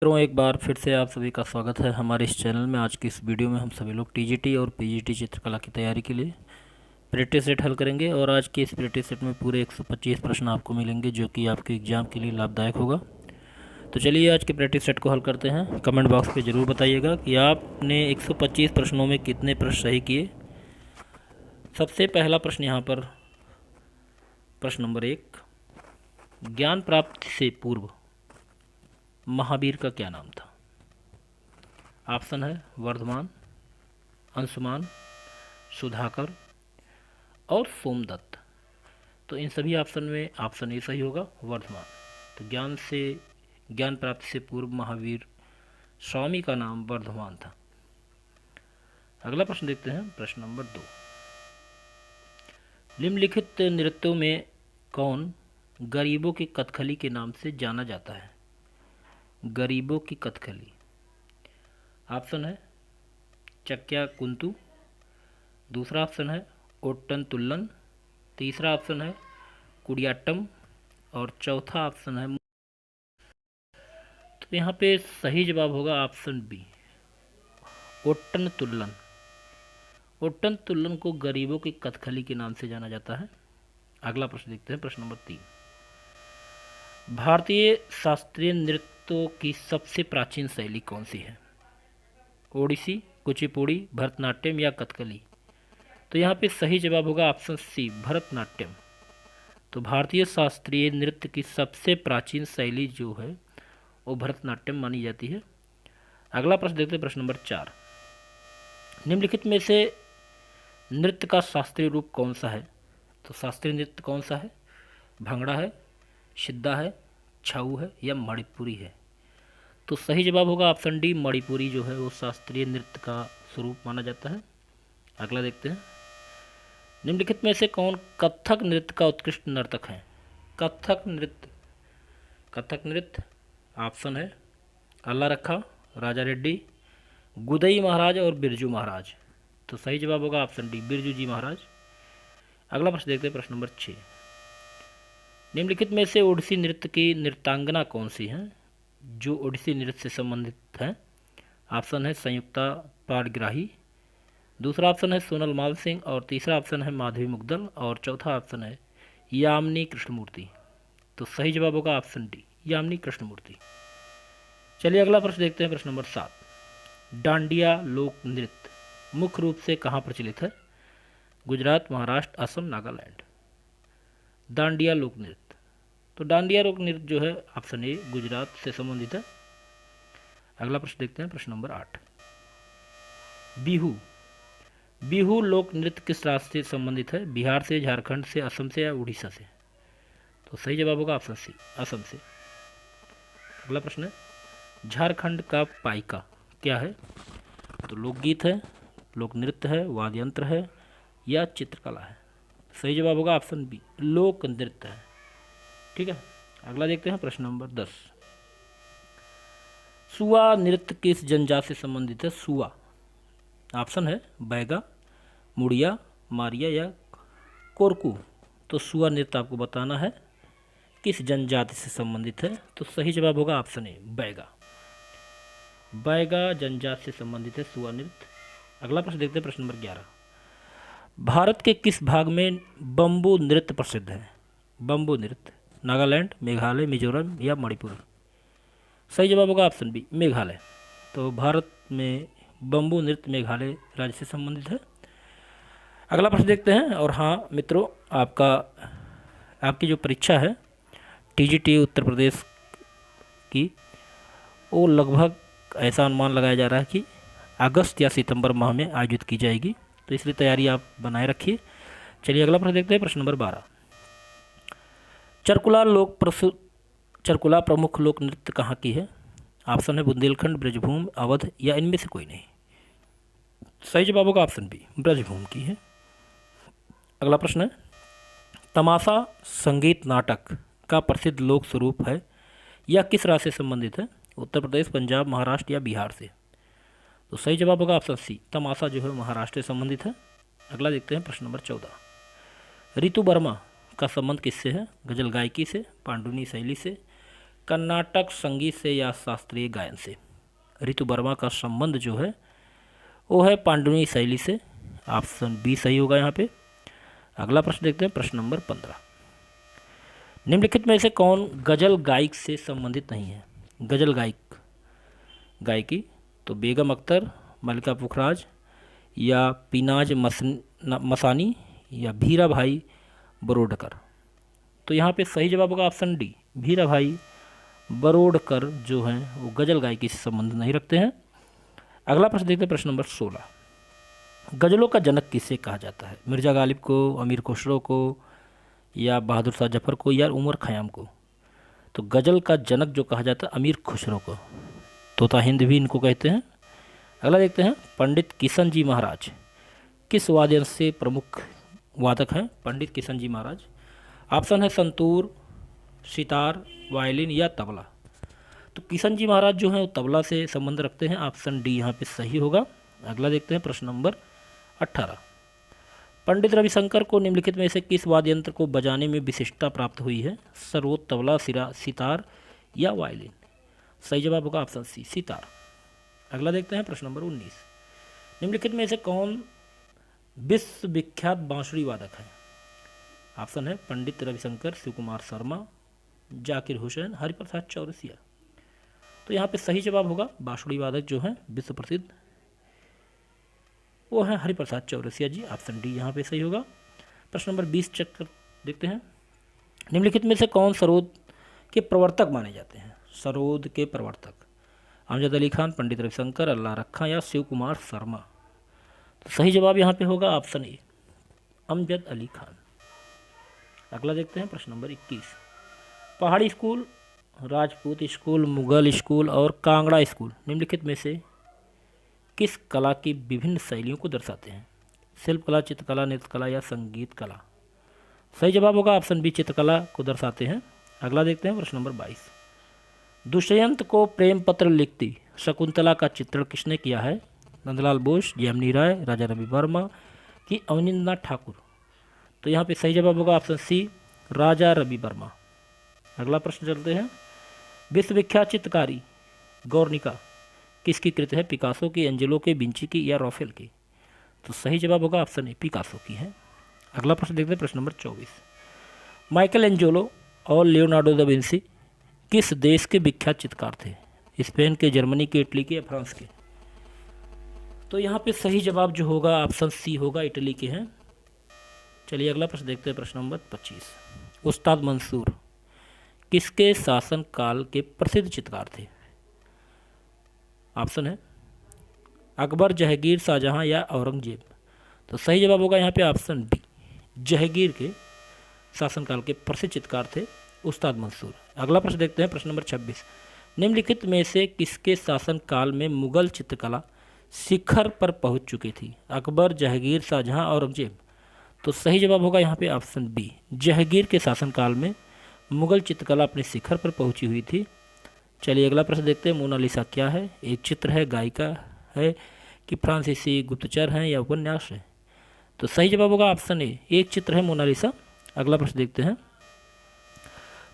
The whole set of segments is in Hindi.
मित्रों, एक बार फिर से आप सभी का स्वागत है हमारे इस चैनल में। आज की इस वीडियो में हम सभी लोग टीजीटी और पीजीटी चित्रकला की तैयारी के लिए प्रैक्टिस सेट हल करेंगे और आज के इस प्रैक्टिस सेट में पूरे 125 प्रश्न आपको मिलेंगे जो कि आपके एग्ज़ाम के लिए लाभदायक होगा। तो चलिए आज के प्रैक्टिस सेट को हल करते हैं। कमेंट बॉक्स पे ज़रूर बताइएगा कि आपने 125 प्रश्नों में कितने प्रश्न सही किए। सबसे पहला प्रश्न यहाँ पर प्रश्न नंबर 1, ज्ञान प्राप्ति से पूर्व महावीर का क्या नाम था? ऑप्शन है वर्धमान, अंशुमान, सुधाकर और सोमदत्त। तो इन सभी ऑप्शन में ऑप्शन ए सही होगा, वर्धमान। तो ज्ञान प्राप्ति से पूर्व महावीर स्वामी का नाम वर्धमान था। अगला प्रश्न देखते हैं, प्रश्न नंबर 2, निम्नलिखित नृत्यों में कौन गरीबों की कथकली के नाम से जाना जाता है? गरीबों की कथकली। ऑप्शन है चक्या कुंतु, दूसरा ऑप्शन है ओट्टन तुल्लन, तीसरा ऑप्शन है कुडियाट्टम और चौथा ऑप्शन है। तो यहाँ पे सही जवाब होगा ऑप्शन बी, ओट्टन तुल्लन। ओट्टन तुल्लन को गरीबों की कथकली के नाम से जाना जाता है। अगला प्रश्न देखते हैं, प्रश्न नंबर 3, भारतीय शास्त्रीय नृत्यों की सबसे प्राचीन शैली कौन सी है? ओडिसी, कुचिपुड़ी, भरतनाट्यम या कथकली? तो यहाँ पे सही जवाब होगा ऑप्शन सी, भरतनाट्यम। तो भारतीय शास्त्रीय नृत्य की सबसे प्राचीन शैली जो है वो भरतनाट्यम मानी जाती है। अगला प्रश्न देखते हैं, प्रश्न नंबर 4, निम्नलिखित में से नृत्य का शास्त्रीय रूप कौन सा है? तो शास्त्रीय नृत्य कौन सा है? भंगड़ा है, सिद्धा है, छऊ है या मणिपुरी है? तो सही जवाब होगा ऑप्शन डी, मणिपुरी जो है वो शास्त्रीय नृत्य का स्वरूप माना जाता है। अगला देखते हैं, निम्नलिखित में से कौन कथक नृत्य का उत्कृष्ट नर्तक है? कथक नृत्य ऑप्शन है अल्ला रखा, राजा रेड्डी, गुदई महाराज और बिरजू महाराज। तो सही जवाब होगा ऑप्शन डी, बिरजू जी महाराज। अगला प्रश्न देखते हैं, प्रश्न नंबर 6, निम्नलिखित में से ओडिसी नृत्य की नृत्यांगना कौन सी है जो ओडिसी नृत्य से संबंधित है? ऑप्शन है संयुक्ता पाणिग्राही, दूसरा ऑप्शन है सोनल माल सिंह और तीसरा ऑप्शन है माधवी मुग्दल और चौथा ऑप्शन है यामिनी कृष्णमूर्ति। तो सही जवाब होगा ऑप्शन डी, यामिनी कृष्णमूर्ति। चलिए अगला प्रश्न देखते हैं, प्रश्न नंबर 7, डांडिया लोक नृत्य मुख्य रूप से कहाँ प्रचलित है? गुजरात, महाराष्ट्र, असम, नागालैंड। डांडिया लोक नृत्य, तो डांडिया लोक नृत्य जो है ऑप्शन ए, गुजरात से संबंधित है। अगला प्रश्न देखते हैं, प्रश्न नंबर 8, बिहू लोक नृत्य किस राज्य से संबंधित है? बिहार से, झारखंड से, असम से या उड़ीसा से? तो सही जवाब होगा ऑप्शन सी, असम से। अगला प्रश्न है, झारखंड का पाइका क्या है? तो लोकगीत है, लोक नृत्य है, वाद्य यंत्र है या चित्रकला है? सही जवाब होगा ऑप्शन बी, लोक नृत्य है। ठीक है। अगला देखते हैं, प्रश्न नंबर 10, सुआ नृत्य किस जनजाति से संबंधित है? सुआ ऑप्शन है बैगा, मुड़िया, मारिया या कोरकू। तो सुआ नृत्य आपको बताना है किस जनजाति से संबंधित है। तो सही जवाब होगा ऑप्शन ए, बैगा। बैगा जनजाति से संबंधित है सुआ नृत्य। अगला प्रश्न देखते हैं, प्रश्न नंबर 11, भारत के किस भाग में बम्बू नृत्य प्रसिद्ध है? बम्बू नृत्य नागालैंड, मेघालय, मिजोरम या मणिपुर? सही जवाब होगा ऑप्शन बी, मेघालय। तो भारत में बम्बू नृत्य मेघालय राज्य से संबंधित है। अगला प्रश्न देखते हैं, और हाँ मित्रों, आपकी जो परीक्षा है टीजीटी उत्तर प्रदेश की, वो लगभग ऐसा अनुमान लगाया जा रहा है कि अगस्त या सितंबर माह में आयोजित की जाएगी, तो इसलिए तैयारी आप बनाए रखिए। चलिए अगला प्रश्न देखते हैं, प्रश्न नंबर 12, चरकुला प्रमुख लोक नृत्य कहाँ की है? ऑप्शन है बुंदेलखंड, ब्रजभूमि, अवध या इनमें से कोई नहीं। सही जवाब होगा ऑप्शन बी, ब्रजभूमि की है। अगला प्रश्न है, तमाशा संगीत नाटक का प्रसिद्ध लोक स्वरूप है या किस राज्य से संबंधित है? उत्तर प्रदेश, पंजाब, महाराष्ट्र या बिहार से? तो सही जवाब होगा ऑप्शन सी, तमाशा जो है महाराष्ट्र से संबंधित है। अगला देखते हैं, प्रश्न नंबर 14, ऋतु वर्मा का संबंध किससे है? गजल गायकी से, पांडुनी शैली से, कर्नाटक संगीत से या शास्त्रीय गायन से। ऋतु वर्मा का संबंध जो है वो है पांडुनी शैली से। ऑप्शन बी सही होगा यहाँ पे। अगला प्रश्न देखते हैं, प्रश्न नंबर 15। निम्नलिखित में से कौन गजल गायक से संबंधित नहीं है? गजल गायकी तो बेगम अख्तर, मलिका पुखराज या पीनाज मसानी या भीरा भाई बरोडकर। तो यहाँ पे सही जवाब होगा ऑप्शन डी, भीरा भाई बरोडकर जो हैं वो गजल गायकी से संबंध नहीं रखते हैं। अगला प्रश्न देखते हैं, प्रश्न नंबर 16। गजलों का जनक किसे कहा जाता है? मिर्ज़ा गालिब को, अमीर खुसरो को या बहादुर शाह जफर को या उमर खयाम को? तो गज़ल का जनक जो कहा जाता है अमीर खुसरो को, तोता हिंद भी इनको कहते हैं। अगला देखते हैं, पंडित किशन जी महाराज किस वाद्य यंत्र से प्रमुख वादक हैं? पंडित किशन जी महाराज। ऑप्शन है संतूर, सितार, वायलिन या तबला। तो किशन जी महाराज जो हैं वो तबला से संबंध रखते हैं। ऑप्शन डी यहाँ पे सही होगा। अगला देखते हैं, प्रश्न नंबर 18। पंडित रविशंकर को निम्नलिखित में से किस वाद्य यंत्र को बजाने में विशिष्टता प्राप्त हुई है? सरोद, तबला, सितार या वायलिन? सही जवाब होगा ऑप्शन सी, सितार। अगला देखते हैं, प्रश्न नंबर 19। निम्नलिखित में से कौन विश्व विख्यात बांसुरी वादक है? ऑप्शन है पंडित रविशंकर, शिव कुमार शर्मा, जाकिर हुसैन, हरिप्रसाद चौरसिया। तो यहाँ पे सही जवाब होगा बांसुरी वादक जो हैं विश्व प्रसिद्ध वो है हरिप्रसाद चौरसिया जी। ऑप्शन डी यहाँ पे सही होगा। प्रश्न नंबर 20 चेक कर देखते हैं। निम्नलिखित में से कौन सरोद के प्रवर्तक माने जाते हैं? सरोद के प्रवर्तक अमजद अली खान, पंडित रविशंकर, अल्लाह रखा या शिव कुमार शर्मा? तो सही जवाब यहाँ पे होगा ऑप्शन ए, अमजद अली खान। अगला देखते हैं, प्रश्न नंबर 21। पहाड़ी school, Rajput school, Mughal school और कांगड़ा स्कूल निम्नलिखित में से किस कला की विभिन्न शैलियों को दर्शाते हैं? शिल्पकला, चित्रकला, नृत्य कला या संगीत कला? सही जवाब होगा ऑप्शन बी, चित्रकला को दर्शाते हैं। अगला देखते हैं, प्रश्न नंबर 22। दुष्यंत को प्रेम पत्र लिखती शकुंतला का चित्रण किसने किया है? नंदलाल बोस, जयमिनी राय, राजा रवि वर्मा कि अवनींद्रनाथ ठाकुर? तो यहाँ पे सही जवाब होगा ऑप्शन सी, राजा रवि वर्मा। अगला प्रश्न चलते हैं। विश्वविख्यात चित्रकारी गौरनिका किसकी कृति है? पिकासो की, एंजेलो की, विंची की या रॉफेल की? तो सही जवाब होगा ऑप्शन ए, पिकासो की है। अगला प्रश्न देखते हैं, प्रश्न नंबर 24। माइकल एंजेलो और लियोनार्डो दा विंची किस देश के विख्यात चित्रकार थे? स्पेन के, जर्मनी के, इटली के या फ्रांस के? तो यहाँ पे सही जवाब जो होगा ऑप्शन सी होगा, इटली के हैं। चलिए अगला प्रश्न देखते हैं, प्रश्न नंबर 25। उस्ताद मंसूर किसके शासन काल के प्रसिद्ध चित्रकार थे? ऑप्शन है अकबर, जहांगीर, शाहजहां या औरंगजेब? तो सही जवाब होगा यहाँ पे ऑप्शन बी, जहांगीर के शासनकाल के प्रसिद्ध चित्रकार थे उस्ताद मंसूर। अगला प्रश्न देखते हैं, प्रश्न नंबर 26। निम्नलिखित में से किसके शासनकाल में मुगल चित्रकला शिखर पर पहुंच चुकी थी? अकबर, जहांगीर, शाहजहां, औरंगजेब? तो सही जवाब होगा यहाँ पे ऑप्शन बी, जहांगीर के शासनकाल में मुगल चित्रकला अपने शिखर पर पहुंची हुई थी। चलिए अगला प्रश्न देखते हैं, मोनालिसा क्या है? एक चित्र है, गायिका है कि फ्रांसीसी गुप्तचर हैं या उपन्यास है? तो सही जवाब होगा ऑप्शन ए, एक चित्र है मोनालिसा। अगला प्रश्न देखते हैं,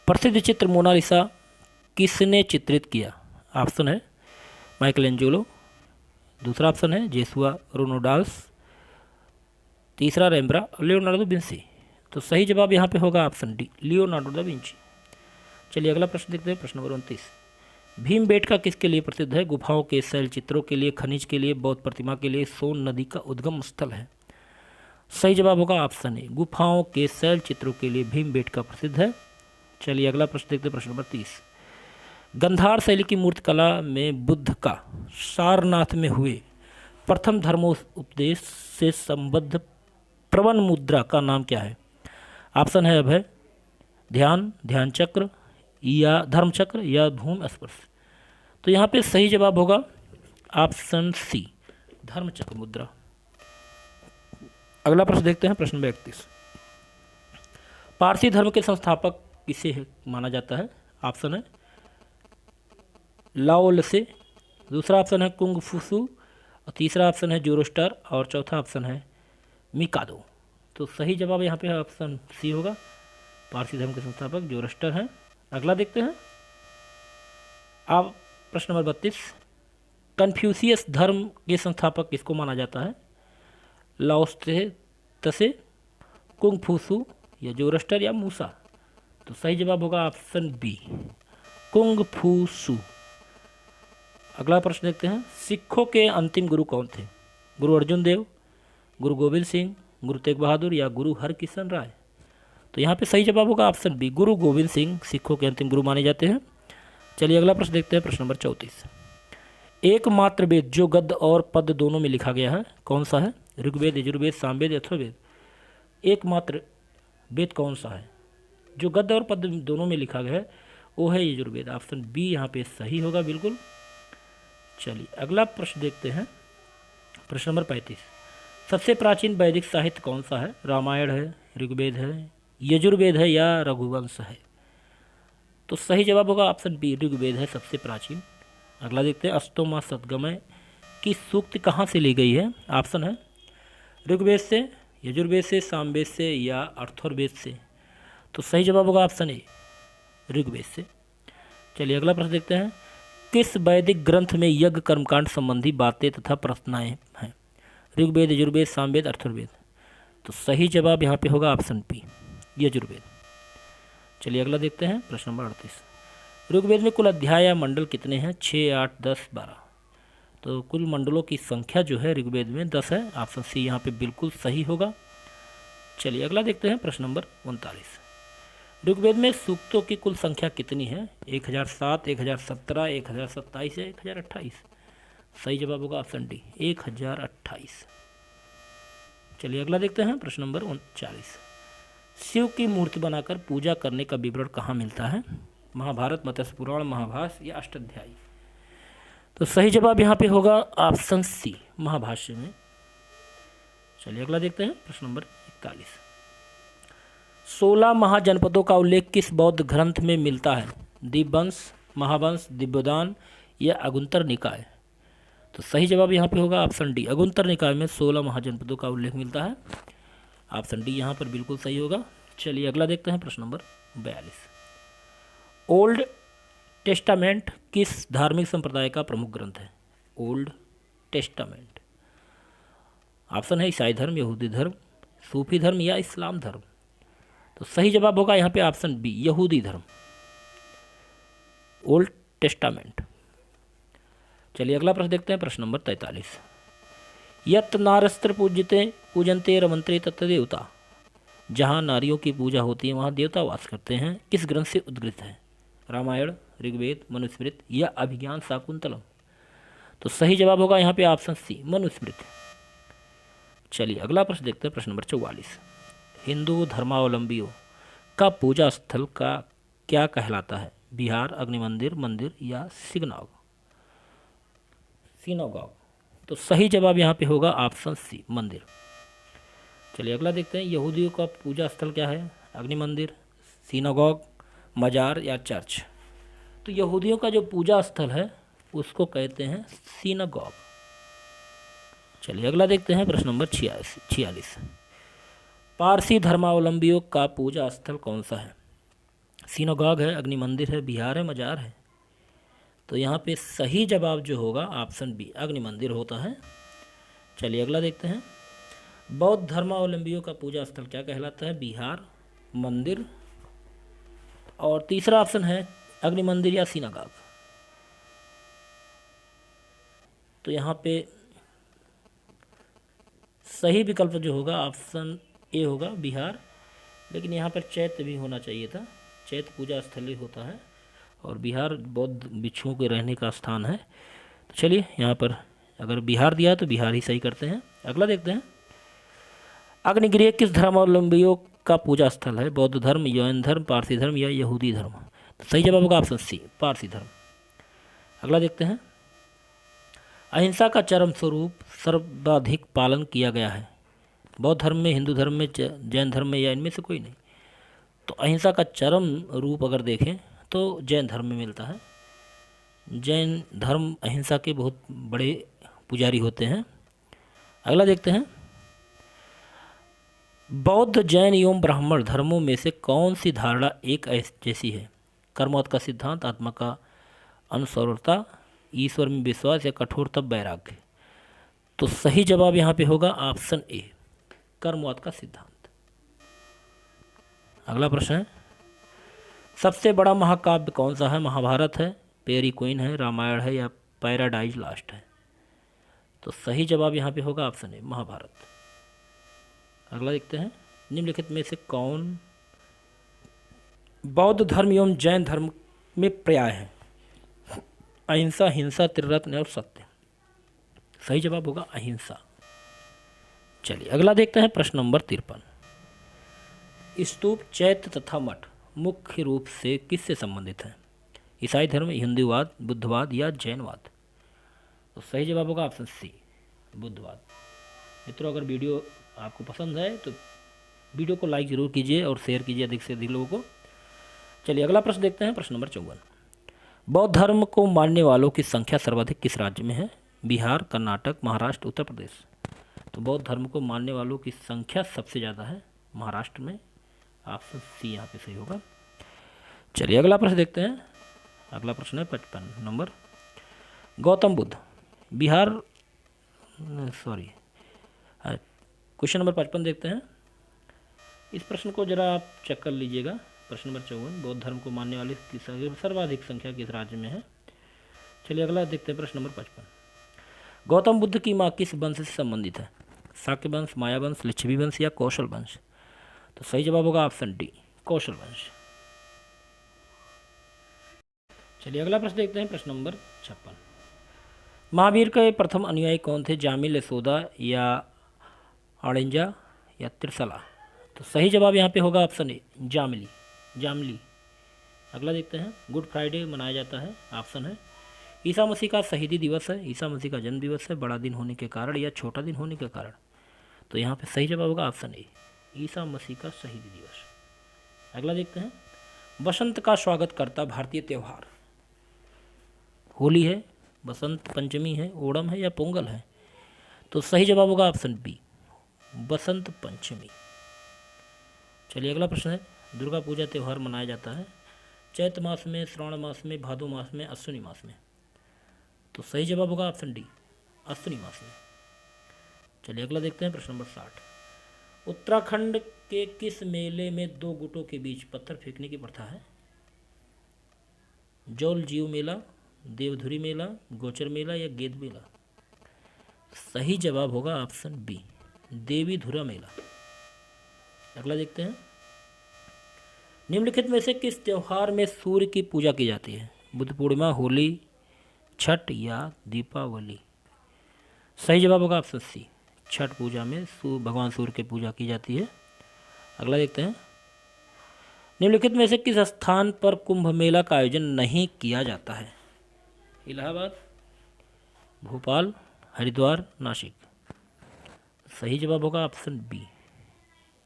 प्रसिद्ध चित्र मोनालिसा किसने चित्रित किया? ऑप्शन है माइकल एंजेलो, दूसरा ऑप्शन है जेसुआ रोनोडाल्स, तीसरा रेम्ब्रा, लियोनार्डो विंची। तो सही जवाब यहाँ पे होगा option D, Leonardo da Vinci. चलिए अगला प्रश्न देखते हैं, प्रश्न नंबर 29। भीमबेटका किसके लिए प्रसिद्ध है? गुफाओं के, शैल चित्रों के लिए, खनिज के लिए, बौद्ध प्रतिमा के लिए, सोन नदी का उद्गम स्थल है? सही जवाब होगा ऑप्शन ए, गुफाओं के, शैल चित्रों के लिए भीमबेटका प्रसिद्ध है। चलिए अगला प्रश्न देखते हैं, प्रश्न नंबर 30। गंधार शैली की मूर्तिकला में बुद्ध का सारनाथ में हुए प्रथम धर्मोपदेश से संबद्ध प्रवन मुद्रा का नाम क्या है? ऑप्शन है अभय, ध्यान, ध्यान चक्र या धर्म चक्र या भूमि स्पर्श? तो यहाँ पे सही जवाब होगा ऑप्शन सी, धर्म चक्र मुद्रा। अगला प्रश्न देखते हैं, प्रश्न नंबर 31। पारसी धर्म के संस्थापक किसे माना जाता है? ऑप्शन है लाओ त्से, दूसरा ऑप्शन है कुंग फुसु, और तीसरा ऑप्शन है जोरोस्टर और चौथा ऑप्शन है मिकादो। तो सही जवाब यहाँ पे ऑप्शन सी होगा, पारसी धर्म के संस्थापक जोरोस्टर हैं। अगला देखते हैं, अब प्रश्न नंबर 32, कन्फ्यूशियस धर्म के संस्थापक किसको माना जाता है? लाओत्से, कुंग-फू या जोरस्टर या मूसा? तो सही जवाब होगा ऑप्शन बी, कुंग-फू। अगला प्रश्न देखते हैं, सिखों के अंतिम गुरु कौन थे? गुरु अर्जुन देव, गुरु गोविंद सिंह, गुरु तेग बहादुर या गुरु हरकिशन राय? तो यहाँ पे सही जवाब होगा ऑप्शन बी, गुरु गोविंद सिंह सिखों के अंतिम गुरु माने जाते हैं। चलिए अगला प्रश्न देखते हैं, प्रश्न नंबर 34, एकमात्र वेद जो गद्य और पद्य दोनों में लिखा गया है कौन सा है? ऋग्वेद, यजुर्वेद, सामवेद, अथर्ववेद? एकमात्र वेद कौन सा है जो गद्य और पद्य दोनों में लिखा गया है? वो है यजुर्वेद। ऑप्शन बी यहाँ पे सही होगा बिल्कुल। चलिए अगला प्रश्न देखते हैं, प्रश्न नंबर 35, सबसे प्राचीन वैदिक साहित्य कौन सा है? रामायण है, ऋग्वेद है, यजुर्वेद है या रघुवंश है? तो सही जवाब होगा ऑप्शन बी, ऋग्वेद है सबसे प्राचीन। अगला देखते हैं, अस्तो मा सद्गमय की सूक्ति कहाँ से ली गई है? ऑप्शन है ऋग्वेद से, यजुर्वेद से, सामवेद से या अथर्ववेद से? तो सही जवाब होगा ऑप्शन ए, ऋग्वेद से। चलिए अगला प्रश्न देखते हैं, किस वैदिक ग्रंथ में यज्ञ कर्मकांड संबंधी बातें तथा प्रश्नाएं हैं? ऋग्वेद, यजुर्वेद, सामवेद, अथर्ववेद? तो सही जवाब यहाँ पे होगा ऑप्शन बी, यजुर्वेद। चलिए अगला देखते हैं, प्रश्न नंबर 38, ऋग्वेद में कुल अध्याय या मंडल कितने हैं? 6, 8, 10, 12? तो कुल मंडलों की संख्या जो है ऋग्वेद में 10 है। ऑप्शन सी यहाँ पे बिल्कुल सही होगा। चलिए अगला देखते हैं, प्रश्न नंबर 39, ऋग्वेद में सूक्तों की कुल संख्या कितनी है? 1007, 1017, 1027 या 1028? सही जवाब होगा ऑप्शन डी, 1028। चलिए अगला देखते हैं, प्रश्न नंबर 39, शिव की मूर्ति बनाकर पूजा करने का विवरण कहाँ मिलता है? महाभारत, मत्स्य पुराण, महाभाष्य या अष्टाध्यायी? तो सही जवाब यहाँ पे होगा ऑप्शन सी, महाभाष्य में। चलिए अगला देखते हैं, प्रश्न नंबर 41, 16 महाजनपदों का उल्लेख किस बौद्ध ग्रंथ में मिलता है? दीपवंश, महावंश, दिव्यदान या अगुंतर निकाय? तो सही जवाब यहाँ पे होगा ऑप्शन डी, अगुंतर निकाय में 16 महाजनपदों का उल्लेख मिलता है। ऑप्शन डी यहाँ पर बिल्कुल सही होगा। चलिए अगला देखते हैं, प्रश्न नंबर 42, ओल्ड टेस्टामेंट किस धार्मिक संप्रदाय का प्रमुख ग्रंथ है? Old testament? ऑप्शन है ईसाई धर्म, यहूदी धर्म, सूफी धर्म या इस्लाम धर्म? तो सही जवाब होगा यहाँ पे ऑप्शन बी, यहूदी धर्म, ओल्ड टेस्टामेंट। चलिए अगला प्रश्न देखते हैं, प्रश्न नंबर 43, यत् नारस्त्र पूजन्ते रमन्ते तत्र देवता, जहाँ नारियों की पूजा होती है वहाँ देवता वास करते हैं, किस ग्रंथ से उद्गृत है? रामायण, ऋग्वेद, मनुस्मृति या अभिज्ञान शाकुंतलम? तो सही जवाब होगा यहाँ पे ऑप्शन सी, मनुस्मृति। चलिए अगला प्रश्न देखते हैं, प्रश्न नंबर 44, हिंदू धर्मावलंबियों का पूजा स्थल का क्या कहलाता है? विहार, अग्निमंदिर, मंदिर या सिनागॉग? तो सही जवाब यहाँ पे होगा ऑप्शन सी, मंदिर। चलिए अगला देखते हैं, यहूदियों का पूजा स्थल क्या है? अग्निमंदिर, सिनागॉग, मजार या चर्च? तो यहूदियों का जो पूजा स्थल है उसको कहते हैं सिनागॉग। चलिए अगला देखते हैं, प्रश्न नंबर 46, पारसी धर्मावलंबियों का पूजा स्थल कौन सा है? सिनागॉग है, अग्निमंदिर है, विहार है, मजार है? तो यहाँ पे सही जवाब जो होगा ऑप्शन बी, अग्निमंदिर होता है। चलिए अगला देखते हैं, बौद्ध धर्मावलंबियों का पूजा स्थल क्या कहलाता है? विहार, मंदिर और तीसरा ऑप्शन है अग्निमंदिर या सिनागॉग। तो यहाँ पे सही विकल्प जो होगा ऑप्शन ए होगा, विहार। लेकिन यहाँ पर चैत्य भी होना चाहिए था, चैत्य पूजा स्थल ही होता है और विहार बौद्ध भिक्षुओं के रहने का स्थान है। तो चलिए यहाँ पर अगर बिहार दिया तो बिहार ही सही करते हैं। अगला देखते हैं, अग्निगृह किस धर्मावलंबियों का पूजा स्थल है? बौद्ध धर्म, जैन धर्म, पारसी धर्म या यहूदी धर्म? तो सही जवाब होगा ऑप्शन सी, पारसी धर्म। अगला देखते हैं, अहिंसा का चरम स्वरूप सर्वाधिक पालन किया गया है? बौद्ध धर्म में, हिंदू धर्म में, जैन धर्म में या इनमें से कोई नहीं? तो अहिंसा का चरम रूप अगर देखें तो जैन धर्म में मिलता है। जैन धर्म अहिंसा के बहुत बड़े पुजारी होते हैं। अगला देखते हैं, बौद्ध, जैन एवं ब्राह्मण धर्मों में से कौन सी धारणा एक जैसी है? कर्मोक्त का सिद्धांत, आत्मा का अनुसरता, ईश्वर में विश्वास या कठोरता वैराग्य। तो सही जवाब यहाँ पे होगा ऑप्शन ए, कर्मवाद का सिद्धांत। अगला प्रश्न है, सबसे बड़ा महाकाव्य कौन सा है? महाभारत है, पेरी क्वीन है, रामायण है या पैराडाइज लास्ट है? तो सही जवाब यहाँ पे होगा ऑप्शन ए, महाभारत। अगला देखते हैं, निम्नलिखित में से कौन बौद्ध धर्म एवं जैन धर्म में पर्याय है? अहिंसा, हिंसा, त्रिरत्न और सत्य। सही जवाब होगा अहिंसा। चलिए अगला देखते हैं, प्रश्न नंबर 53। स्तूप, चैत्य तथा मठ मुख्य रूप से किससे संबंधित है? ईसाई धर्म, हिंदूवाद, बुद्धवाद या जैनवाद? तो सही जवाब होगा ऑप्शन सी, बुद्धवाद। मित्रों, अगर वीडियो आपको पसंद है तो वीडियो को लाइक जरूर कीजिए और शेयर कीजिए अधिक से अधिक लोगों को। चलिए अगला प्रश्न देखते हैं, प्रश्न नंबर 54। बौद्ध धर्म को मानने वालों की संख्या सर्वाधिक किस राज्य में है? बिहार, कर्नाटक, महाराष्ट्र, उत्तर प्रदेश? तो बौद्ध धर्म को मानने वालों की संख्या सबसे ज़्यादा है महाराष्ट्र में। ऑप्शन सी यहाँ पे सही होगा। चलिए अगला प्रश्न देखते हैं। अगला प्रश्न है 55 number. Gautam Buddha Bihar, sorry, question number 55 देखते हैं। इस प्रश्न को जरा आप चेक कर लीजिएगा। प्रश्न नंबर 54, बौद्ध धर्म को मानने वाले की सर्वाधिक संख्या किस राज्य में है? चलिए अगला देखते हैं, प्रश्न नंबर 55। गौतम बुद्ध की माँ किस वंश से संबंधित है? शाक्य वंश, माया वंश, लिच्छवी वंश या कौशल वंश? तो सही जवाब होगा ऑप्शन डी, कौशल वंश। चलिए अगला प्रश्न देखते हैं, प्रश्न नंबर 56। महावीर के प्रथम अनुयायी कौन थे? जामिल, यशोदा या अड़िंजा या त्रिशला? तो सही जवाब यहाँ पे होगा ऑप्शन ए, जामली। अगला देखते हैं, गुड फ्राइडे मनाया जाता है, ऑप्शन है ईसा मसीह का शहीदी दिवस है, ईसा मसीह का जन्म दिवस है, बड़ा दिन होने के कारण या छोटा दिन होने के कारण? तो यहाँ पे सही जवाब होगा ऑप्शन ए, ईसा मसीह का शहीदी दिवस। अगला देखते हैं, बसंत का स्वागत करता भारतीय त्यौहार? होली है, बसंत पंचमी है, ओणम है या पोंगल है? तो सही जवाब होगा ऑप्शन बी, बसंत पंचमी। चलिए अगला प्रश्न है, दुर्गा पूजा त्यौहार मनाया जाता है चैत्र मास में, श्रावण मास में, भादो मास में, अश्विनी मास में? तो सही जवाब होगा ऑप्शन डी, अश्विनी मास में। चलिए अगला देखते हैं, प्रश्न नंबर 60। उत्तराखंड के किस मेले में दो गुटों के बीच पत्थर फेंकने की प्रथा है? जौल जीव मेला, देवधुरी मेला, गोचर मेला या गेद मेला? सही जवाब होगा ऑप्शन बी, देवी धुरा मेला। अगला देखते हैं, निम्नलिखित में से किस त्योहार में सूर्य की पूजा की जाती है? बुद्ध पूर्णिमा, होली, छठ या दीपावली? सही जवाब होगा ऑप्शन सी, छठ पूजा में भगवान सूर्य की पूजा की जाती है। अगला देखते हैं, निम्नलिखित में से किस स्थान पर कुंभ मेला का आयोजन नहीं किया जाता है? इलाहाबाद, भोपाल, हरिद्वार, नासिक? सही जवाब होगा ऑप्शन बी,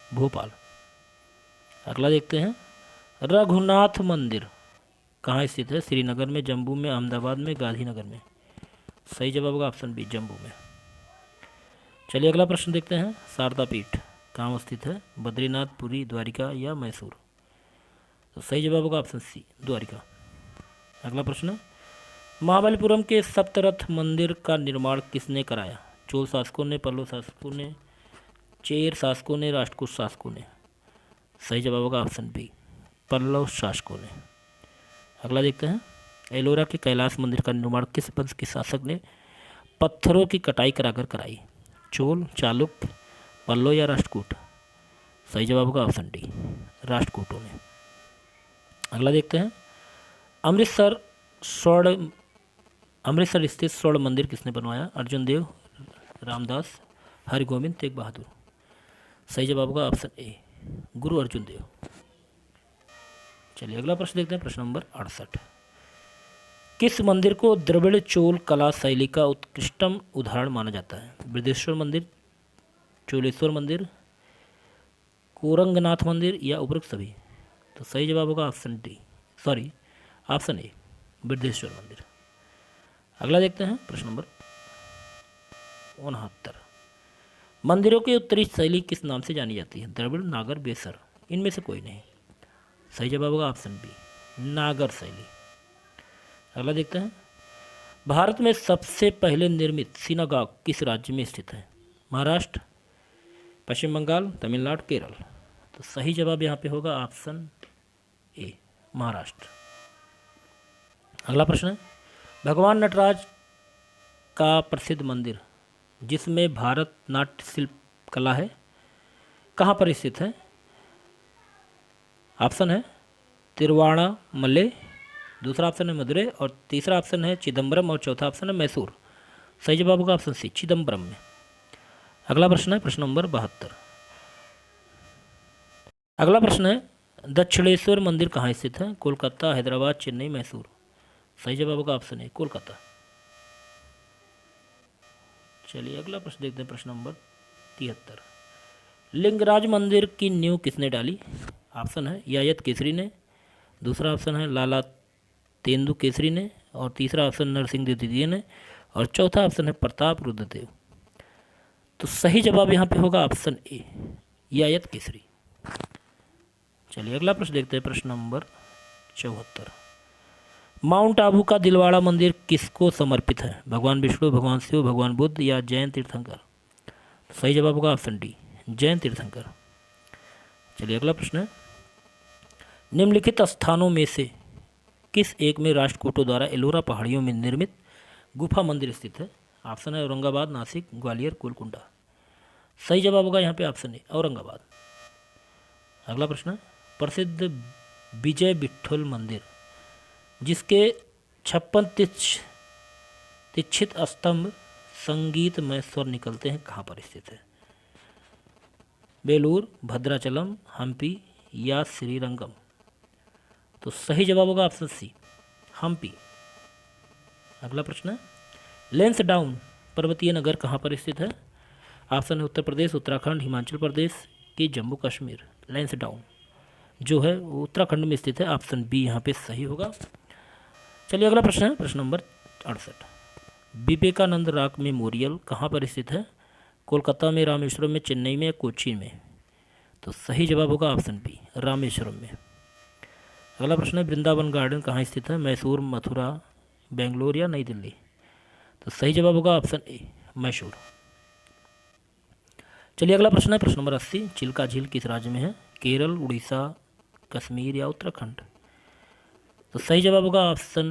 भोपाल। अगला देखते हैं, रघुनाथ मंदिर कहाँ स्थित है? श्रीनगर में, जम्मू में, अहमदाबाद में, गांधीनगर में? सही जवाब होगा ऑप्शन बी, जम्मू में। चलिए अगला प्रश्न देखते हैं, शारदा पीठ कहाँ स्थित है? बद्रीनाथ, पुरी, द्वारिका या मैसूर? तो सही जवाब होगा ऑप्शन सी, द्वारिका। अगला प्रश्न, महाबलीपुरम के सप्तरथ मंदिर का निर्माण किसने कराया? चोल शासकों ने, पल्लव शासकों ने, चेर शासकों ने, राष्ट्रकूट शासकों ने? सही जवाब होगा ऑप्शन बी, पल्लव शासकों ने। अगला देखते हैं, एलोरा के कैलाश मंदिर का निर्माण किस वंश के शासक ने पत्थरों की कटाई कराकर कराई? चोल, चालुक्य, पल्लव या राष्ट्रकूट? सही जवाब होगा ऑप्शन डी, राष्ट्रकूटों ने। अगला देखते हैं, अमृतसर स्थित स्वर्ण मंदिर किसने बनवाया? अर्जुन देव, रामदास, हरिगोविंद, तेग बहादुर? सही जवाब होगा ऑप्शन ए, गुरु अर्जुन देव। चलिए अगला प्रश्न देखते हैं, प्रश्न नंबर 68। किस मंदिर को द्रविड़ चोल कला शैली का उत्कृष्टम उदाहरण माना जाता है? बृहदेश्वर मंदिर, चोलेश्वर मंदिर, कोरंगनाथ मंदिर या उपरोक्त सभी? तो सही जवाब होगा option D, sorry option A, Brihadeeswara मंदिर। अगला देखते हैं, प्रश्न नंबर 69। मंदिरों की उत्तरी शैली किस नाम से जानी जाती है? द्रविड़, नागर, बेसर? इनमें से कोई नहीं। सही जवाब होगा ऑप्शन बी, नागर शैली। अगला देखते हैं, भारत में सबसे पहले निर्मित सिनागॉग किस राज्य में स्थित है? महाराष्ट्र, पश्चिम बंगाल, तमिलनाडु, केरल। तो सही जवाब यहाँ पे होगा ऑप्शन ए, महाराष्ट्र। अगला प्रश्न है, भगवान नटराज का प्रसिद्ध मंदिर जिसमें भारत नाट्य शिल्प कला है कहाँ पर स्थित है? ऑप्शन है तिरुवाणामले, दूसरा ऑप्शन है मदुरै, और तीसरा ऑप्शन है चिदम्बरम, और चौथा ऑप्शन है मैसूर। सही जवाब होगा ऑप्शन सी, चिदम्बरम में। अगला प्रश्न है प्रश्न नंबर 72। अगला प्रश्न है, दक्षिणेश्वर मंदिर कहाँ स्थित है? कोलकाता, हैदराबाद, चेन्नई, मैसूर। सही जवाब होगा ऑप्शन ए, कोलकाता। चलिए अगला प्रश्न देखते हैं, प्रश्न नंबर 73। लिंगराज मंदिर की नींव किसने डाली? ऑप्शन है यायत केसरी ने, दूसरा ऑप्शन है लाला तेंदु केसरी ने, और तीसरा ऑप्शन नरसिंह देव द्वितीय ने, और चौथा ऑप्शन है प्रताप रुद्रदेव। तो सही जवाब यहाँ पे होगा ऑप्शन ए, यायत केसरी। चलिए अगला प्रश्न देखते हैं, प्रश्न नंबर 74। माउंट आबू का दिलवाड़ा मंदिर किसको समर्पित है? भगवान विष्णु, भगवान शिव, भगवान बुद्ध, या जैन तीर्थंकर। सही जवाब होगा ऑप्शन डी, जैन तीर्थंकर। चलिए अगला प्रश्न है, निम्नलिखित स्थानों में से किस एक में राष्ट्रकूटों द्वारा एलोरा पहाड़ियों में निर्मित गुफा मंदिर स्थित है? ऑप्शन है औरंगाबाद, नासिक, ग्वालियर, कुलकुंडा। सही जवाब होगा यहाँ पे ऑप्शन ए, औरंगाबाद। अगला प्रश्न है, प्रसिद्ध विजय विठ्ठल मंदिर जिसके 56 तीक्षित स्तंभ संगीतमय स्वर निकलते हैं कहाँ पर स्थित है? बेलूर, भद्राचलम, हम्पी, या श्रीरंगम। तो सही जवाब होगा ऑप्शन सी, हम्पी। अगला प्रश्न है, लैंसडाउन पर्वतीय नगर कहाँ पर स्थित है? ऑप्शन है उत्तर प्रदेश, उत्तराखंड, हिमाचल प्रदेश, की जम्मू कश्मीर। लैंसडाउन जो है वो उत्तराखंड में स्थित है, ऑप्शन बी यहाँ पे सही होगा। चलिए अगला प्रश्न है प्रश्न नंबर 68। विवेकानंद रॉक मेमोरियल कहाँ पर स्थित है? कोलकाता में, रामेश्वरम में, चेन्नई में, या कोच्चि में। तो सही जवाब होगा ऑप्शन बी, रामेश्वरम में। अगला प्रश्न है, वृंदावन गार्डन कहाँ स्थित है? मैसूर, मथुरा, बेंगलोर, या नई दिल्ली। तो सही जवाब होगा ऑप्शन ए, मैसूर। चलिए अगला प्रश्न है प्रश्न नंबर 80। चिल्का झील किस राज्य में है? केरल, उड़ीसा, कश्मीर, या उत्तराखंड। तो सही जवाब होगा ऑप्शन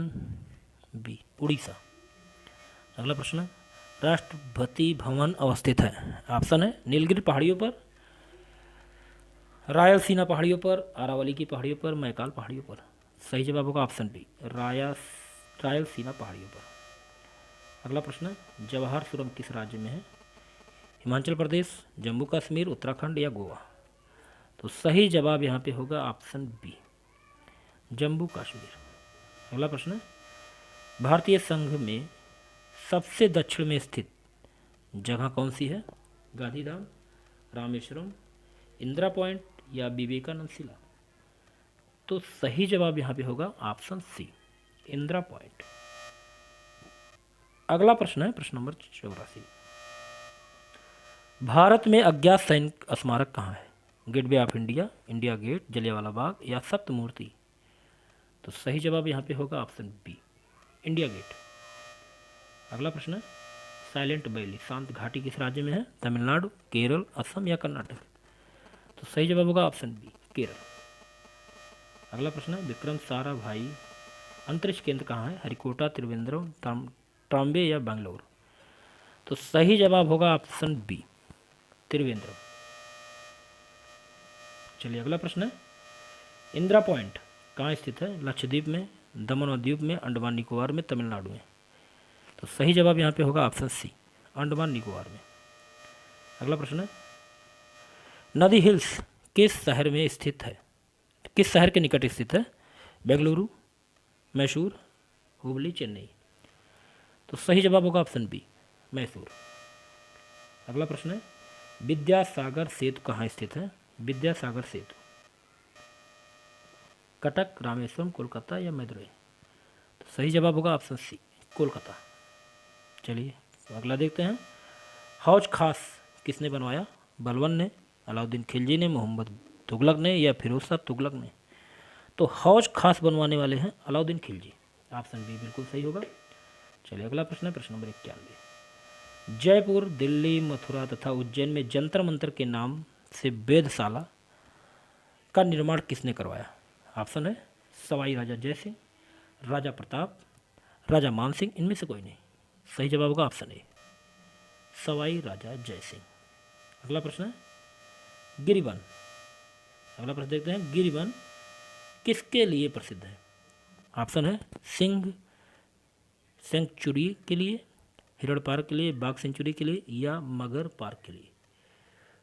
बी, उड़ीसा। अगला प्रश्न है, राष्ट्रपति भवन अवस्थित है? ऑप्शन है नीलगिरी पहाड़ियों पर, रायलसीना पहाड़ियों पर, अरावली की पहाड़ियों पर, मैकाल पहाड़ियों पर। सही जवाब होगा ऑप्शन बी, रायलसीना पहाड़ियों पर। अगला प्रश्न है, जवाहर सुरंग किस राज्य में है? हिमाचल प्रदेश, जम्मू कश्मीर, उत्तराखंड, या गोवा। तो सही जवाब यहाँ पे होगा ऑप्शन बी, जम्मू कश्मीर। अगला प्रश्न है, भारतीय संघ में सबसे दक्षिण में स्थित जगह कौन सी है? गांधीधाम, रामेश्वरम, इंदिरा पॉइंट, या विवेकानंद शिला। तो सही जवाब यहाँ पे होगा ऑप्शन सी, इंदिरा पॉइंट। अगला प्रश्न है प्रश्न नंबर 84। भारत में अज्ञात सैनिक स्मारक कहाँ है? Gateway of India, India Gate, Jallianwala Bagh, या सप्तमूर्ति। तो सही जवाब यहाँ पे होगा ऑप्शन बी, इंडिया गेट। अगला प्रश्न है, साइलेंट वैली शांत घाटी किस राज्य में है? तमिलनाडु, केरल, असम, या कर्नाटक। तो सही जवाब होगा ऑप्शन बी, केरल। अगला प्रश्न है, विक्रम साराभाई अंतरिक्ष केंद्र कहाँ है? हरिकोटा, त्रिवेंद्रम, ट्राम्बे, या बेंगलोर। तो सही जवाब होगा ऑप्शन बी, त्रिवेंद्रम। चलिए अगला प्रश्न है, इंदिरा पॉइंट कहाँ स्थित है? लक्षद्वीप में, दमन और द्वीप में, अंडमान निकोबार में, तमिलनाडु में। तो सही जवाब यहाँ पे होगा ऑप्शन सी, अंडमान निकोबार में। अगला प्रश्न है, नदी हिल्स किस शहर में स्थित है? किस शहर के निकट स्थित है? बेंगलुरु, मैसूर, हुबली, चेन्नई। तो सही जवाब होगा ऑप्शन बी, मैसूर। अगला प्रश्न है, विद्यासागर सेतु कहाँ स्थित है? विद्यासागर सेतु कटक, रामेश्वरम, कोलकाता, या मदुरई। तो सही जवाब होगा ऑप्शन सी, कोलकाता। चलिए अगला देखते हैं, हौज खास किसने बनवाया? बलबन ने, अलाउद्दीन खिलजी ने, मोहम्मद तुगलक ने, या फिरोज शाह तुगलक ने। तो हौज खास बनवाने वाले हैं अलाउद्दीन खिलजी। ऑप्शन बी बिल्कुल सही होगा। चलिए अगला प्रश्न है प्रश्न नंबर 91। जयपुर, दिल्ली, मथुरा तथा उज्जैन में जंतर मंतर के नाम से वेधशाला का निर्माण किसने करवाया? ऑप्शन है सवाई राजा जयसिंह, राजा प्रताप, राजा मानसिंह, इनमें से कोई नहीं। सही जवाब होगा ऑप्शन ए सवाई राजा जयसिंह। अगला प्रश्न है गिरिवन। अगला प्रश्न देखते हैं गिरिवन किसके लिए प्रसिद्ध है? ऑप्शन है सिंह सेंचुरी के लिए, हिरण पार्क के लिए, बाघ सेंचुरी के लिए या मगर पार्क के लिए।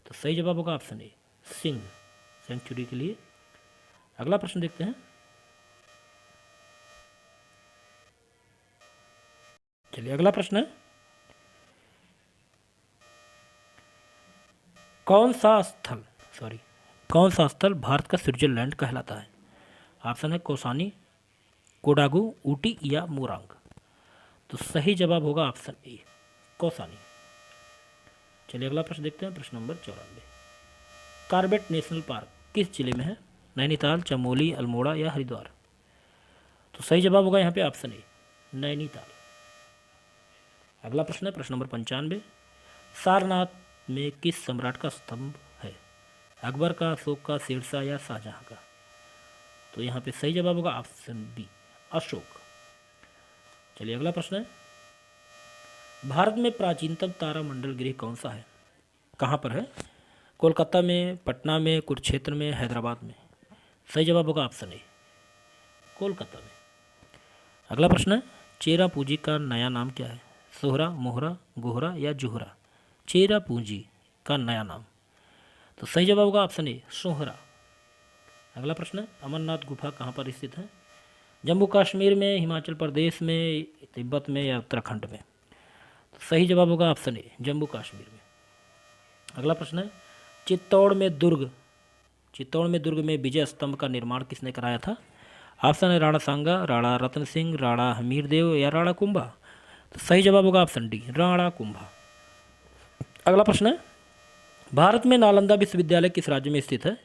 तो सही जवाब होगा ऑप्शन ए सिंह सेंचुरी के लिए। अगला प्रश्न देखते हैं। चलिए अगला प्रश्न है कौन सा स्थल भारत का स्विट्जरलैंड कहलाता है? ऑप्शन है कौसानी, कोडागू, ऊटी या मोरांग। तो सही जवाब होगा ऑप्शन ए कौसानी। चलिए अगला प्रश्न देखते हैं प्रश्न नंबर 94। कार्बेट नेशनल पार्क किस जिले में है? नैनीताल, चमोली, अल्मोड़ा या हरिद्वार। तो सही जवाब होगा यहाँ पे ऑप्शन ए नैनीताल। अगला प्रश्न है प्रश्न नंबर 95। सारनाथ में किस सम्राट का स्तंभ है? अकबर का, अशोक का, शेरशाह या शाहजहां का। तो यहाँ पे सही जवाब होगा ऑप्शन बी अशोक। चलिए अगला प्रश्न है भारत में प्राचीनतम तारामंडल गृह कौन सा है? कहाँ पर है? कोलकाता में, पटना में, कुरुक्षेत्र में, हैदराबाद में। सही जवाब होगा ऑप्शन ए कोलकाता में। अगला प्रश्न है चेरा पूंजी का नया नाम क्या है? सोहरा, मोहरा, गोहरा या जोहरा। चेरा पूंजी का नया नाम। तो सही जवाब होगा ऑप्शन ए सोहरा। अगला प्रश्न है अमरनाथ गुफा कहाँ पर स्थित है? जम्मू कश्मीर में, हिमाचल प्रदेश में, तिब्बत में या उत्तराखंड में। तो सही जवाब होगा ऑप्शन ए जम्मू कश्मीर में। अगला प्रश्न है चित्तौड़ में दुर्ग में विजय स्तंभ का निर्माण किसने कराया था? ऑप्शन है राणा सांगा, राणा रतन सिंह, राणा हमीर देव या राणा कुंभा। तो सही जवाब होगा ऑप्शन डी राणा कुंभा। अगला प्रश्न है भारत में नालंदा विश्वविद्यालय किस राज्य में स्थित है?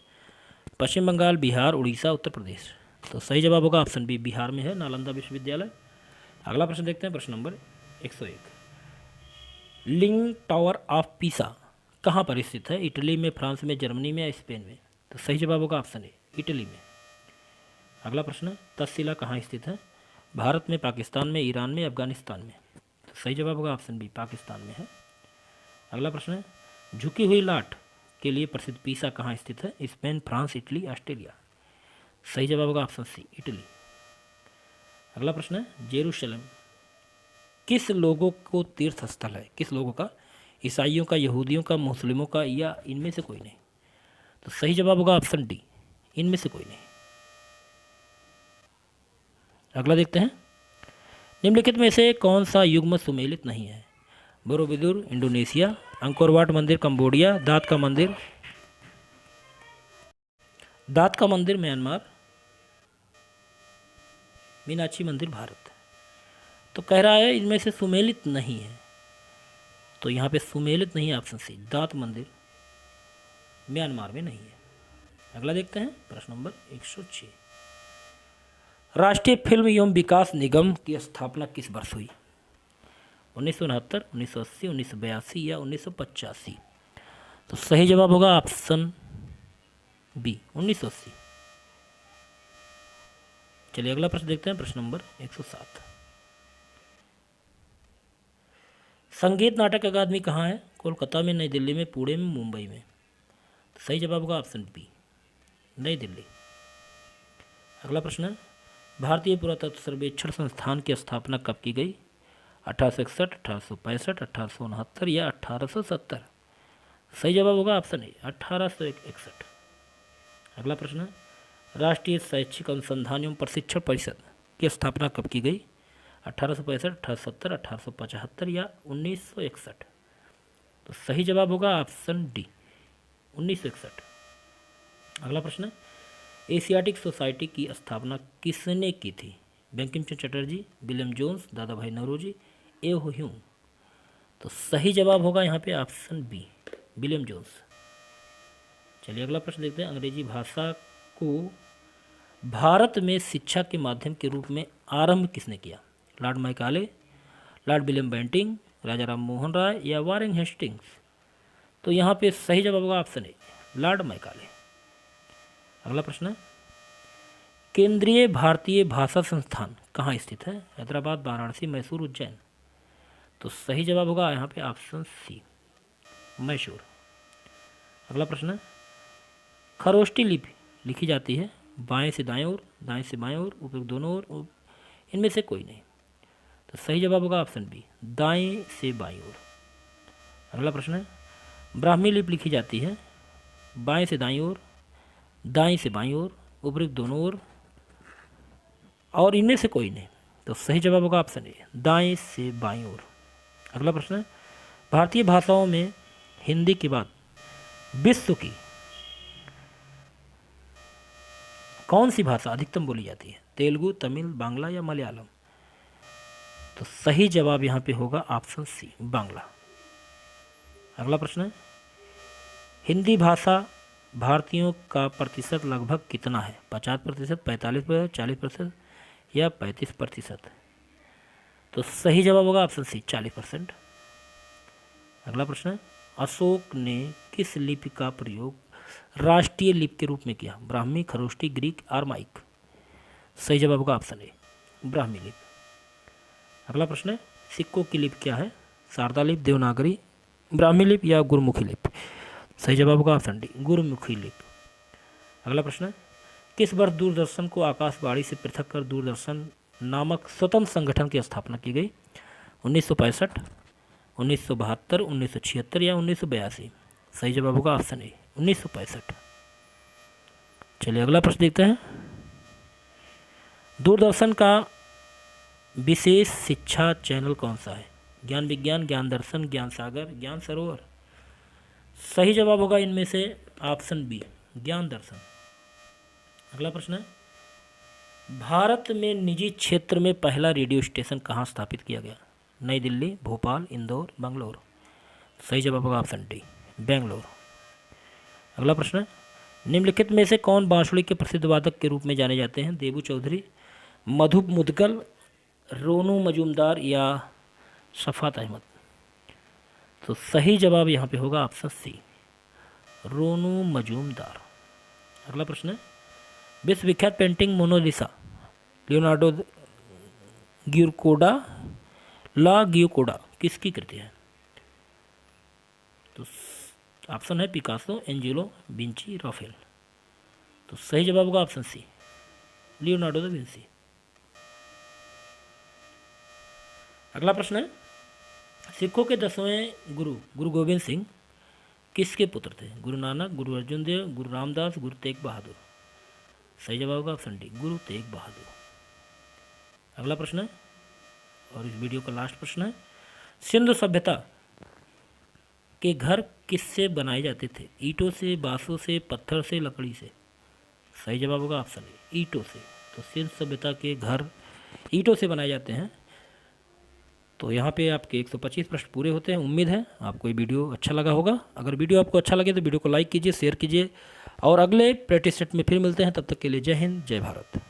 पश्चिम बंगाल, बिहार, उड़ीसा, उत्तर प्रदेश। तो सही जवाब होगा ऑप्शन बी बिहार में है नालंदा विश्वविद्यालय। अगला प्रश्न देखते हैं प्रश्न नंबर 101। लिंग टावर ऑफ पीसा कहाँ पर स्थित है? इटली में, फ्रांस में, जर्मनी में या स्पेन में। तो सही जवाब होगा ऑप्शन ए इटली में। अगला प्रश्न है तक्षशिला कहाँ स्थित है? भारत में, पाकिस्तान में, ईरान में, अफगानिस्तान में। तो सही जवाब होगा ऑप्शन बी पाकिस्तान में है। अगला प्रश्न है झुकी हुई लाट के लिए प्रसिद्ध पीसा कहाँ स्थित है? Spain, France, Italy, Australia. सही जवाब होगा ऑप्शन सी इटली। अगला प्रश्न है जेरूशलेम किस लोगों को तीर्थ स्थल है? किस लोगों का? ईसाइयों का, यहूदियों का, मुस्लिमों का या इनमें से कोई नहीं। तो सही जवाब होगा ऑप्शन डी इनमें से कोई नहीं। अगला देखते हैं निम्नलिखित में से कौन सा युग्म सुमेलित नहीं है? बोरोबुदुर इंडोनेशिया, अंकोर वाट मंदिर कंबोडिया, दात का मंदिर म्यांमार, मीनाक्षी मंदिर भारत। तो कह रहा है इनमें से सुमेलित नहीं है। तो यहाँ पे सुमेलित नहीं है ऑप्शन सी दात मंदिर म्यांमार में नहीं है। अगला देखते हैं प्रश्न नंबर 106। राष्ट्रीय फिल्म एवं विकास निगम की स्थापना किस वर्ष हुई? 1969, 1980, 1982 या 1985। तो सही जवाब होगा ऑप्शन बी 1980। चलिए अगला प्रश्न देखते हैं प्रश्न नंबर 107। संगीत नाटक अकादमी कहाँ है? कोलकाता में, नई दिल्ली में, पुणे में, मुंबई में। तो सही जवाब होगा ऑप्शन बी नई दिल्ली। अगला प्रश्न है भारतीय पुरातत्व सर्वेक्षण संस्थान की स्थापना कब की गई? 1861, 1865, 1869 या 1870। सही जवाब होगा ऑप्शन ए 1861। अगला प्रश्न है राष्ट्रीय शैक्षिक अनुसंधान एवं प्रशिक्षण परिषद की स्थापना कब की गई? 1865, 1870, 1875 या 1961। तो सही जवाब होगा ऑप्शन डी 1961। अगला प्रश्न है एशियाटिक सोसाइटी की स्थापना किसने की थी? बंकिम चंद्र चटर्जी, विलियम जोन्स, दादा भाई नौरोजी, एव ह्यूम। तो सही जवाब होगा यहाँ पे ऑप्शन बी विलियम जोन्स। चलिए अगला प्रश्न देखते हैं अंग्रेजी भाषा को भारत में शिक्षा के माध्यम के रूप में आरंभ किसने किया? Lord Macaulay, Lord William Bentinck, Raja Ram Mohan Roy या वारेन हेस्टिंग्स? तो यहाँ पे सही जवाब होगा ऑप्शन ए, लॉर्ड मैकाले। अगला प्रश्न है, केंद्रीय भारतीय भाषा संस्थान कहाँ स्थित है? हैदराबाद, वाराणसी, मैसूर, उज्जैन? तो सही जवाब होगा यहाँ पे ऑप्शन सी, मैसूर। अगला प्रश्न है, खरोष्टी लिपि लिखी जाती है बाएं से दाएं ओर, दाएं से बाएं ओर, उपयुक्त दोनों ओर, इनमें से कोई नहीं। तो सही जवाब होगा ऑप्शन बी, दाएं से बाईं ओर। अगला प्रश्न है, ब्राह्मी लिपि लिखी जाती है बाएं से दाईं ओर, दाएं से बाईं ओर, उपयुक्त दोनों ओर, और इनमें से कोई नहीं। तो सही जवाब होगा ऑप्शन ए, दाएं से बाईं ओर। अगला प्रश्न है, भारतीय भाषाओं में हिंदी के बाद विश्व की कौन सी भाषा अधिकतम बोली जाती है? तेलुगु, तमिल, बांग्ला या मलयालम? तो सही जवाब यहाँ पे होगा ऑप्शन सी, बांग्ला। अगला प्रश्न है, हिंदी भाषा भारतीयों का प्रतिशत लगभग कितना है? 50%, 45%, 40% या 35%? तो सही जवाब होगा ऑप्शन सी, 40%। अगला प्रश्न है, अशोक ने किस लिपि का प्रयोग राष्ट्रीय लिपि के रूप में किया? ब्राह्मी, खरोष्टी, ग्रीक, आरमाइक? सही जवाब होगा ऑप्शन ए, ब्राह्मी लिपि। अगला प्रश्न है, सिक्कों की लिपि क्या है? शारदा लिपि, देवनागरी, ब्राह्मी लिपि या गुरमुखी लिपि? सही जवाब होगा ऑप्शन डी, गुरमुखी लिपि। अगला प्रश्न है, किस वर्ष दूरदर्शन को आकाशवाणी से पृथक कर दूरदर्शन नामक स्वतंत्र संगठन की स्थापना की गई? 1965, 1972, 1976 या 1982? सही जवाब होगा ऑप्शन ए, 1965। चलिए अगला प्रश्न देखते हैं, दूरदर्शन का विशेष शिक्षा चैनल कौन सा है? ज्ञान विज्ञान, ज्ञान दर्शन, ज्ञान सागर, ज्ञान सरोवर? सही जवाब होगा इनमें से ऑप्शन बी, ज्ञान दर्शन। अगला प्रश्न है, भारत में निजी क्षेत्र में पहला रेडियो स्टेशन कहाँ स्थापित किया गया? नई दिल्ली, भोपाल, इंदौर, बेंगलोर? सही जवाब होगा ऑप्शन डी, बेंगलोर। अगला प्रश्न है, निम्नलिखित में से कौन बांसुरी के प्रसिद्ध वादक के रूप में जाने जाते हैं? देबू चौधरी, मधु मुदगल, रोनू मजूमदार या शफात अहमद? तो सही जवाब यहाँ पे होगा ऑप्शन सी, रोनू मजूमदार। अगला प्रश्न है, विश्व विख्यात पेंटिंग मोनालिसा लियोनार्डो ला गियोकोडा किसकी कृति है? तो ऑप्शन है पिकासो, एंजेलो, विंची, राफेल? तो सही जवाब होगा option C, Leonardo da Vinci. अगला प्रश्न है, सिखों के 10वें गुरु गुरु गोविंद सिंह किसके पुत्र थे? गुरु नानक, गुरु अर्जुन देव, गुरु रामदास, गुरु तेग बहादुर? सही जवाब होगा ऑप्शन डी, गुरु तेग बहादुर। अगला प्रश्न है और इस वीडियो का लास्ट प्रश्न है, सिंधु सभ्यता के घर किससे बनाए जाते थे? ईंटों से, बांसों से, पत्थर से, लकड़ी से? सही जवाब होगा ऑप्शन ए, ईंटों से। तो सिंधु सभ्यता के घर ईंटों से बनाए जाते हैं। तो यहाँ पे आपके 125 प्रश्न पूरे होते हैं। उम्मीद है आपको ये वीडियो अच्छा लगा होगा। अगर वीडियो आपको अच्छा लगे तो वीडियो को लाइक कीजिए, शेयर कीजिए और अगले प्रैक्टिस सेट में फिर मिलते हैं। तब तक के लिए जय हिंद, जय भारत।